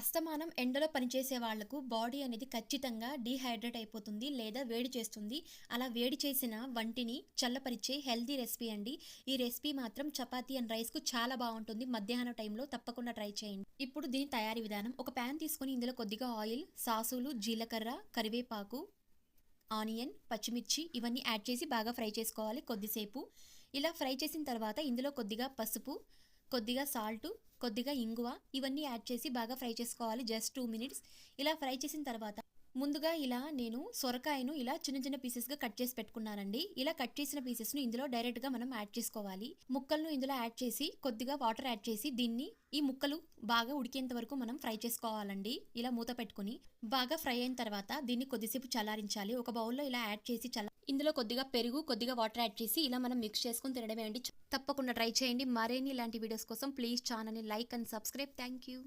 అస్తమానం ఎండలో పనిచేసే వాళ్లకు బాడీ అనేది ఖచ్చితంగా డీహైడ్రేట్ అయిపోతుంది లేదా వేడి చేస్తుంది. అలా వేడి చేసిన వంటిని చల్లపరిచే హెల్తీ రెసిపీ అండి. ఈ రెసిపీ మాత్రం చపాతీ అండ్ రైస్కు చాలా బాగుంటుంది. మధ్యాహ్నం టైంలో తప్పకుండా ట్రై చేయండి. ఇప్పుడు దీని తయారీ విధానం: ఒక ప్యాన్ తీసుకొని ఇందులో కొద్దిగా ఆయిల్, సాసులు, జీలకర్ర, కరివేపాకు, ఆనియన్, పచ్చిమిర్చి ఇవన్నీ యాడ్ చేసి బాగా ఫ్రై చేసుకోవాలి కొద్దిసేపు. ఇలా ఫ్రై చేసిన తర్వాత ఇందులో కొద్దిగా పసుపు, కొద్దిగా సాల్టు, కొద్దిగా ఇంగువ ఇవన్నీ యాడ్ చేసి బాగా ఫ్రై చేసుకోవాలి. Just 2 minutes. ఇలా ఫ్రై చేసిన తర్వాత ముందుగా ఇలా నేను సొరకాయను ఇలా చిన్న చిన్న పీసెస్గా కట్ చేసి పెట్టుకున్నానండి. ఇలా కట్ చేసిన పీసెస్ను ఇందులో డైరెక్ట్గా మనం యాడ్ చేసుకోవాలి. ముక్కలను ఇందులో యాడ్ చేసి కొద్దిగా వాటర్ యాడ్ చేసి దీన్ని ఈ ముక్కలు బాగా ఉడికేంత వరకు మనం ఫ్రై చేసుకోవాలండి. ఇలా మూత పెట్టుకుని బాగా ఫ్రై అయిన తర్వాత దీన్ని కొద్దిసేపు చల్లారించాలి. ఒక బౌల్లో ఇలా యాడ్ చేసి ఇందులో కొద్దిగా పెరుగు, కొద్దిగా వాటర్ యాడ్ చేసి ఇలా మనం మిక్స్ చేసుకుని తినడమే అండి. తప్పకుండా ట్రై చేయండి. మరిన్ని ఇలాంటి వీడియోస్ కోసం ప్లీజ్ ఛానల్ని like and subscribe. Thank you.